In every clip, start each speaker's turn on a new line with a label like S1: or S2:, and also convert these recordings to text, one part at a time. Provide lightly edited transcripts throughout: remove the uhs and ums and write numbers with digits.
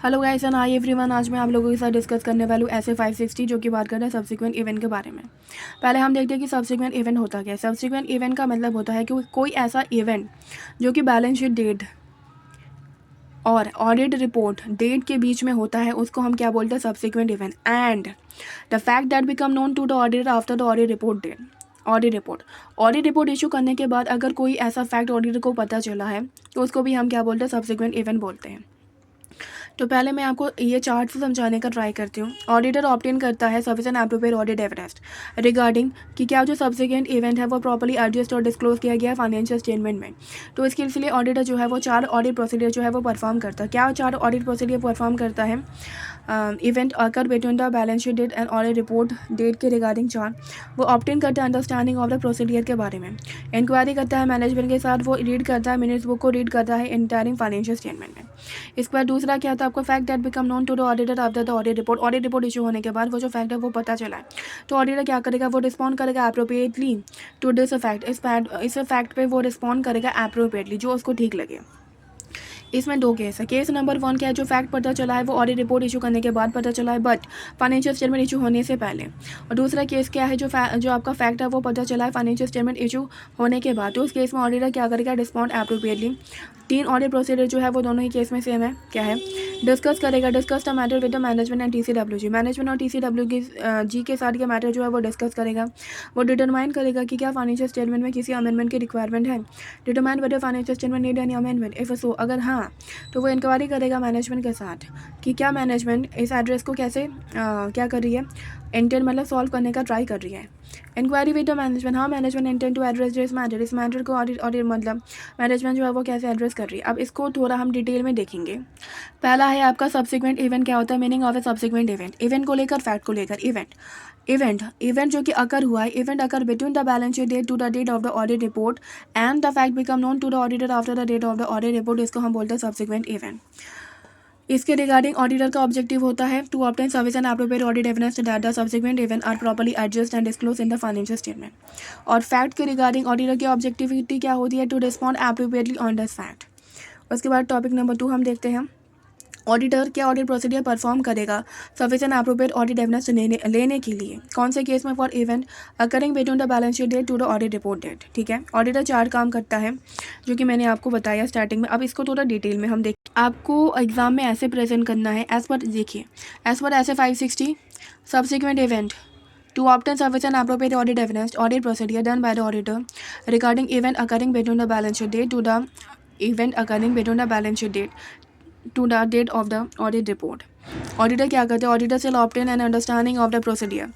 S1: Hello guys and hi everyone. आज मैं आप लोगों के साथ डिस्कस करने वाली हूँ ऐसे 560 जो कि बात कर रहे हैं सब्सिक्वेंट इवेंट के बारे में। पहले हम देखते हैं कि सब्सिक्वेंट इवेंट होता क्या है। सब्सिक्वेंट इवेंट का मतलब होता है कि कोई ऐसा इवेंट जो कि बैलेंस शीट डेट और ऑडिट रिपोर्ट डेट के बीच में होता है, उसको हम क्या बोलते हैं, subsequent event. And the fact that become known to the auditor after the audit report date. Audit report issue करने के बाद अगर कोई ऐसा फैक्ट ऑडिटर को पता चला है तो उसको भी हम क्या बोलते हैं, सब्सिक्वेंट इवेंट बोलते हैं। तो पहले मैं आपको ये चार्ट से समझाने का ट्राई करती हूँ। ऑडिटर ऑब्टेन करता है sufficient appropriate audit evidence regarding कि क्या जो सब्सिक्वेंट इवेंट है वो प्रॉपर्ली एडजस्ट और डिस्क्लोज किया गया है फाइनेंशियल स्टेटमेंट में। तो इसके लिए ऑडिटर जो है वो 4 ऑडिट प्रोसीडियर जो है वो परफॉर्म करता है। क्या 4 ऑडिट प्रोसीडियर परफॉर्म करता है? Event occur between the balance sheet date and audit report date के रिगार्डिंग चार्ट। वो ऑब्टेन करता है अंडरस्टैंडिंग ऑफ द प्रोसीडियर के बारे में। इंक्वायरी करता है मैनेजमेंट के साथ, वो रीड करता है मिनट्स बुक को, रीड करता है इंटायरिंग फाइनेंशियल स्टेटमेंट में। इसके बाद दूसरा क्या था आपको, fact that become known to the auditor after the audit report. Audit report issue होने के बाद वो जो फैक्ट है वो पता चला है तो ऑडिटर क्या करेगा, वो रिस्पॉन्ड करेगा अप्रोप्रिएटली टू दिस फैक्ट। इस फैक्ट पे वो रिस्पॉन्ड करेगा अप्रोप्रिएटली, जो उसको ठीक लगे। इसमें 2 केस है। केस नंबर 1 क्या है, जो फैक्ट पता चला है वो ऑडिट रिपोर्ट इशू करने के बाद पता चला है बट फाइनेंशियल स्टेटमेंट इशू होने से पहले। और दूसरा केस क्या है, जो आपका फैक्ट है वो पता चला है फाइनेंशियल स्टेटमेंट इशू होने के बाद। तो उस केस में ऑडिटर क्या करेगा, रिस्पॉन्ड एप्रोप्रिएटली। 3 ऑडिट प्रोसीजर जो है वो दोनों ही केस में सेम है। क्या है, discuss the matter with the management and TCWG। Management और TCWG के साथ ये मैटर जो है वो डिस्कस करेगा। वो डिटरमाइन करेगा कि क्या फाइनेंशियल स्टेटमेंट में किसी अमेंडमेंट की रिक्वायरमेंट है। Determine whether financial statement need any amendment, if so अगर हाँ तो वो इंक्वायरी करेगा मैनेजमेंट के साथ कि क्या मैनेजमेंट इस एड्रेस को कैसे क्या कर रही है, इंटेंट मतलब सॉल्व करने का ट्राई कर रही है। इंक्वायरी विद द मैनेजमेंट, हाँ management intent to address this matter. इस मैटर को ऑडिट मतलब मैनेजमेंट जो है वो कैसे एड्रेस कर रही है। अब इसको थोड़ा हम डिटेल में देखेंगे। पहला है आपका सब्सिक्वेंट इवेंट। क्या होता है meaning of A subsequent event? Event को लेकर, फैक्ट को लेकर। इवेंट जो कि अकर हुआ है, event occur between the balance sheet date to the date of the audit report and the fact become known to the auditor after the date of the audit report. इसको हम बोलते हैं subsequent event. इसके regarding auditor का objective होता है to obtain sufficient appropriate audit evidence that the subsequent event are properly adjust and disclose in the financial statement. और fact के रिगार्डिंग ऑडिटर की ऑब्जेक्टिविटी क्या होती है, to respond appropriately on this fact. उसके बाद टॉपिक नंबर 2 हम देखते हैं। ऑडिटर क्या ऑडिट प्रोसीजर परफॉर्म करेगा सफिशिएंट एप्रोप्रिएट ऑडिट एविडेंस लेने के लिए? कौन से केस में? For event occurring between the balance sheet date to the audit report date. ठीक है, ऑडिटर 4 काम करता है जो कि मैंने आपको बताया स्टार्टिंग में। अब इसको थोड़ा डिटेल में हम देख, आपको एग्जाम में ऐसे प्रेजेंट करना है एज पर, देखिए एज पर ऐसे 560 subsequent event to obtain sufficient appropriate audit evidence, audit procedure done by the auditor regarding event occurring between the balance sheet date to the event occurring between the balance sheet date to the date of the audit report. Auditor क्या करते हैं, auditor shall obtain an understanding of the procedure.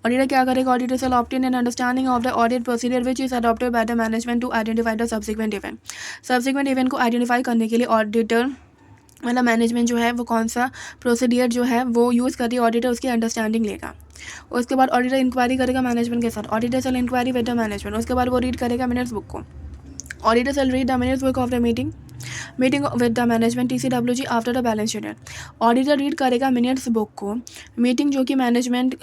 S1: Auditor क्या करेगा, auditor shall obtain an understanding of the audit procedure which is adopted by the management to identify the subsequent event. Subsequent event को identify करने के लिए auditor मतलब management जो है वो कौन सा प्रोसीडियर जो है वो यूज़ कर रही है, ऑडिटर उसकी अंडरस्टैंडिंग लेगा। उसके बाद ऑडिटर इंक्वायरी करेगा मैनेजमेंट के साथ। Auditor shall inquiry with the management. उसके बाद वो रीड करेगा मिनट्स बुक को। Auditor shall read the minutes book of the meeting with the management TCWG after the balance sheet. Auditor read करेगा minutes book को, meeting जो कि management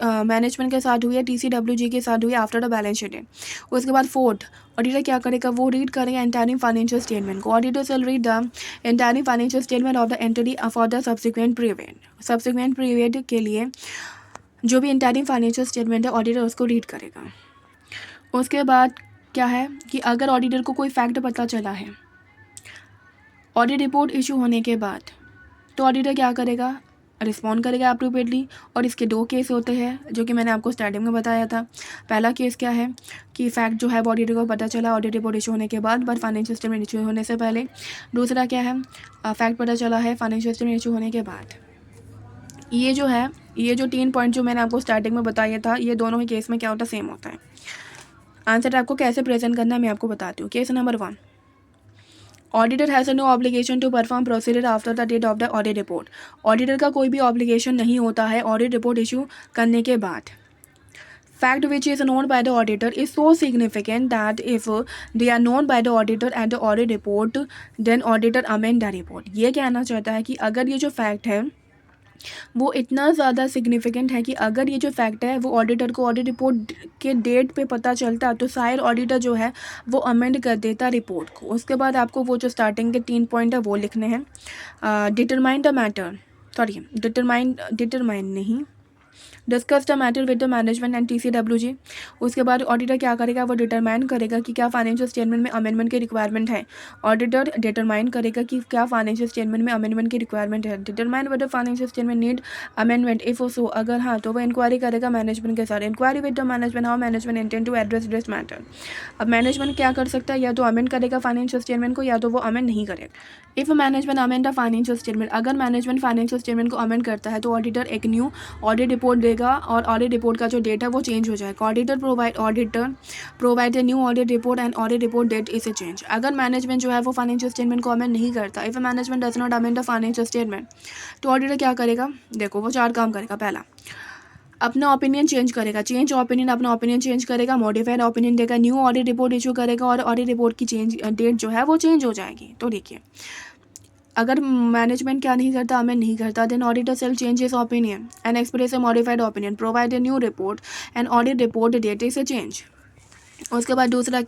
S1: के साथ हुई है, TCWG के साथ हुई है आफ्टर द बैलेंस शीट। उसके बाद 4th ऑडिटर क्या करेगा, वो रीड करेगा एंटायरिंग फाइनेंशियल स्टेटमेंट को। Auditor shall read the entire financial statement of the entity for the subsequent period के लिए जो भी एंटायरिंग फाइनेंशियल स्टेटमेंट है ऑडिटर उसको रीड करेगा। उसके बाद क्या है कि अगर ऑडिटर को कोई फैक्ट पता चला है ऑडिट रिपोर्ट इशू होने के बाद तो ऑडिटर क्या करेगा, रिस्पॉन्ड करेगा अप्रोप्रिएटली। और इसके 2 केस होते हैं जो कि मैंने आपको स्टार्टिंग में बताया था। पहला केस क्या है कि फैक्ट जो है ऑडिटर को पता चला ऑडिट रिपोर्ट इशू होने के बाद बट फाइनेंशियल स्टेटमेंट इशू होने से पहले। दूसरा क्या है, फैक्ट पता चला है फाइनेंशियल स्टेटमेंट इशू होने के बाद। ये जो 3 पॉइंट जो मैंने आपको स्टार्टिंग में बताया था, ये दोनों ही केस में क्या होता है, सेम होता है। आंसर आपको कैसे प्रेजेंट करना है मैं आपको बताती हूँ। Case number 1, auditor has no obligation to perform procedure after the date of the audit report. Auditor का कोई भी ऑब्लिगेशन नहीं होता है ऑडिट रिपोर्ट इशू करने के बाद। Fact which is known by the auditor is so significant that if they are known by the auditor at the audit report then auditor amend the report. ये कहना चाहता है कि अगर ये जो फैक्ट है वो इतना ज़्यादा सिग्निफिकेंट है कि अगर ये जो फैक्ट है वो ऑडिटर को ऑडिट रिपोर्ट के डेट पे पता चलता तो शायद ऑडिटर जो है वो अमेंड कर देता रिपोर्ट को। उसके बाद आपको वो जो स्टार्टिंग के 3 पॉइंट है वो लिखने हैं। डिटरमाइन द मैटर, डिटरमाइन नहीं, discuss the matter with the management and TCWG। उसके बाद ऑडिटर क्या करेगा, वो डिटरमाइन करेगा कि क्या फाइनेंशियल स्टेटमेंट में अमेंडमेंट की रिक्वायरमेंट है। ऑडिटर डिटरमाइन करेगा कि क्या फाइनेंशियल स्टेटमेंट में अमेंडमेंट की रिक्वायरमेंट है। Determine with the financial statement need amendment if so, अगर हाँ तो वो इंक्वायरी करेगा मैनेजमेंट के साथ। Inquiry with the management, how management intend to address this matter. अब मैनेजमेंट क्या कर सकता है, या तो अमेंड करेगा फाइनेंशियल स्टेटमेंट को, या तो वो अमेंड नहीं करेगा। If management amend the financial statement, अगर मैनेजमेंट फाइनेंशियल स्टेटमेंट को अमेंड करता है तो ऑडिटर एक न्यू ऑडिट रिपोर्ट देगा और ऑडिट रिपोर्ट का जो डेट है वो चेंज हो जाएगा। Auditor provide a new audit report and audit report date is a change. अगर मैनेजमेंट जो है वो फाइनेंशियल स्टेटमेंट को अमेंड नहीं करता, if management does not amend the financial statement, तो ऑडिटर क्या करेगा, देखो वो 4 काम करेगा। पहला, अपना ओपिनियन चेंज करेगा, चेंज ओपिनियन, अपना ओपिनियन चेंज करेगा, मॉडिफाइड ओपिनियन देगा, न्यू ऑडिट रिपोर्ट इशू करेगा और ऑडिट रिपोर्ट की चेंज डेट जो है वो चेंज हो जाएगी। तो देखिए, अगर मैनेजमेंट क्या नहीं करता, अमेंड नहीं करता, then auditor shall changes opinion and express a modified opinion, provide a new report and audit report date is a change. उसके बाद दूसरा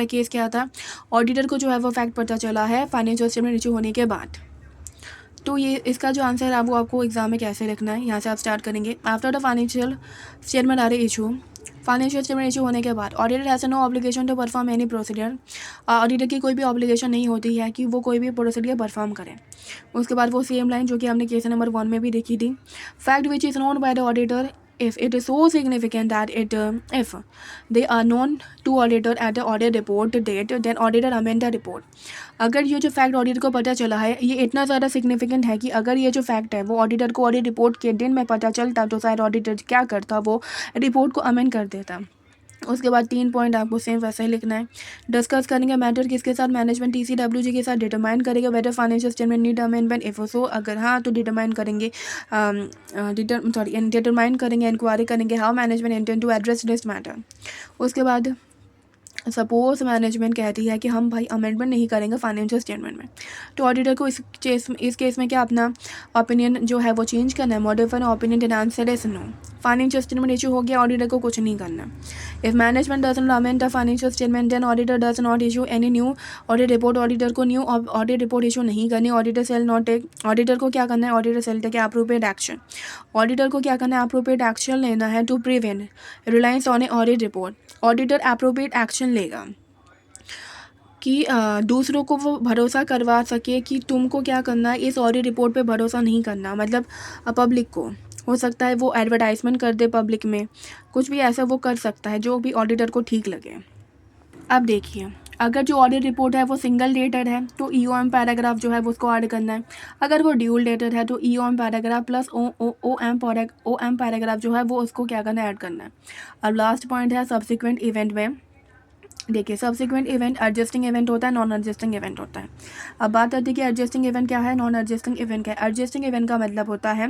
S1: केस क्या था, ऑडिटर को जो है वो फैक्ट पता चला है फाइनेंशियल स्टेटमेंट इशू होने के बाद। तो ये इसका जो आंसर है वो आपको एग्जाम में कैसे लिखना है, यहाँ से आप स्टार्ट करेंगे। After the financial statement are issue, financial statement issue होने के बाद auditor has no obligation to perform any procedure. Auditor की कोई भी ऑब्लिगेशन नहीं होती है कि वो कोई भी प्रोसीडियर परफॉर्म करें। उसके बाद वो सेम लाइन जो कि हमने केस नंबर 1 में भी देखी थी, fact which is known by the auditor if it is so significant that if they are known to auditor at the audit report date, then auditor amend the report। अगर ये जो fact auditor को पता चला है, ये इतना ज़्यादा सिग्निफिकेंट है कि अगर ये जो फैक्ट है वो ऑडिटर को ऑडिट रिपोर्ट के दिन में पता चलता, तो शायद ऑडिटर क्या करता, वो रिपोर्ट को अमेंड कर देता। उसके बाद 3 पॉइंट आपको सेम वैसे ही लिखना है। डिस्कस करेंगे मैटर किसके साथ, मैनेजमेंट TCWG के साथ। डिटरमाइन करेंगे whether financial statement need amendment if so, अगर हाँ तो डिटरमाइन करेंगे डिटरमाइन करेंगे, इंक्वायरी करेंगे how management intend to address this matter. उसके बाद सपोज मैनेजमेंट कहती है कि हम भाई अमेंडमेंट नहीं करेंगे फाइनेंशियल स्टेटमेंट में, तो ऑडिटर को इस केस में क्या अपना ओपिनियन जो है वो चेंज करना है, modified opinion and answer is no. Financial statement issue हो गया, ऑडिटर को कुछ नहीं करना। If management does not amend the financial statement, then auditor does not issue any new audit report. Auditor को न्यू ऑडिट रिपोर्ट इशू नहीं करनी। Auditor shall not take, auditor को क्या करना है, auditor shall take appropriate action. Auditor को क्या करना है, अप्रोप्रिएट एक्शन लेना है to prevent reliance on A audit report. Auditor appropriate action लेगा कि दूसरों को वो भरोसा करवा सके कि तुमको क्या करना है, इस ऑडिट रिपोर्ट पे भरोसा नहीं करना। मतलब पब्लिक को हो सकता है वो एडवर्टाइजमेंट कर दे पब्लिक में, कुछ भी ऐसा वो कर सकता है जो भी ऑडिटर को ठीक लगे। अब देखिए, अगर जो ऑडिट रिपोर्ट है वो सिंगल डेटेड है तो EOM पैराग्राफ जो है वो उसको ऐड करना है। अगर वो ड्यूल डेटेड है तो EOM paragraph plus OM paragraph जो है वो उसको क्या करना है, ऐड करना है। अब लास्ट पॉइंट है सब्सिक्वेंट इवेंट में। देखिए, सब्सिक्वेंट इवेंट एडजस्टिंग इवेंट होता है, नॉन एडजस्टिंग इवेंट होता है। अब बात आती है कि एडजस्टिंग इवेंट क्या है, नॉन एडजस्टिंग इवेंट क्या है। एडजस्टिंग इवेंट का मतलब होता है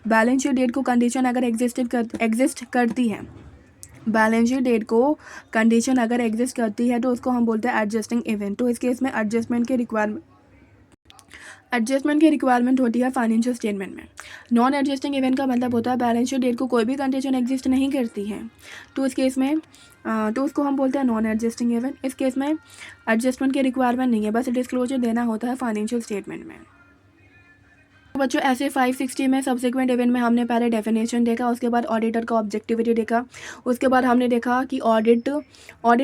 S1: बैलेंस शीट डेट को कंडीशन अगर एग्जिस्ट करती है, बैलेंस शीट डेट को कंडीशन अगर एग्जिस्ट करती है तो उसको हम बोलते हैं एडजस्टिंग इवेंट। तो इस केस में एडजस्टमेंट की रिक्वायरमेंट होती है फाइनेंशियल स्टेटमेंट में। नॉन एडजस्टिंग इवेंट का मतलब होता है बैलेंस शीट डेट को कोई भी कंडीशन एग्जिस्ट नहीं करती है, तो इस केस में तो उसको हम बोलते हैं नॉन एडजस्टिंग इवेंट। इस केस में एडजस्टमेंट की रिक्वायरमेंट नहीं है, बस डिस्क्लोजर देना होता है फाइनेंशियल स्टेटमेंट में। तो बच्चों, ऐसे 560 में सब्सिक्वेंट इवेंट में हमने पहले डेफिनेशन देखा, उसके बाद ऑडिटर का ऑब्जेक्टिविटी देखा, उसके बाद हमने देखा कि ऑडिट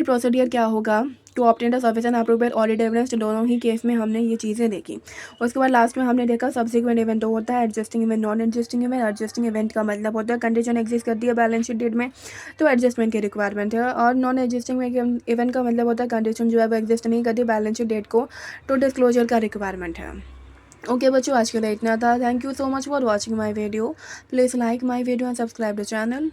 S1: प्रोसीडियर क्या होगा to obtain the sufficient appropriate audit evidence. दोनों ही केस में हमने ये चीज़ें देखी। उसके बाद लास्ट में हमने देखा सब्सिक्वेंट इवेंट तो होता है adjusting event, non adjusting event. Adjusting event का मतलब होता है कंडीशन एग्जिस्ट करती है बैलेंस शीट डेट में तो एडजस्टमेंट की रिक्वायरमेंट है, और नॉन एडजस्टिंग इवेंट का मतलब होता है कंडीशन जो है वो एग्जिस्ट नहीं करती बैलेंस शीट डेट को, तो डिस्क्लोजर का रिक्वायरमेंट है। ओके बच्चों, आज के लिए इतना था। Thank you so much for watching my video. Please like my video and subscribe the channel.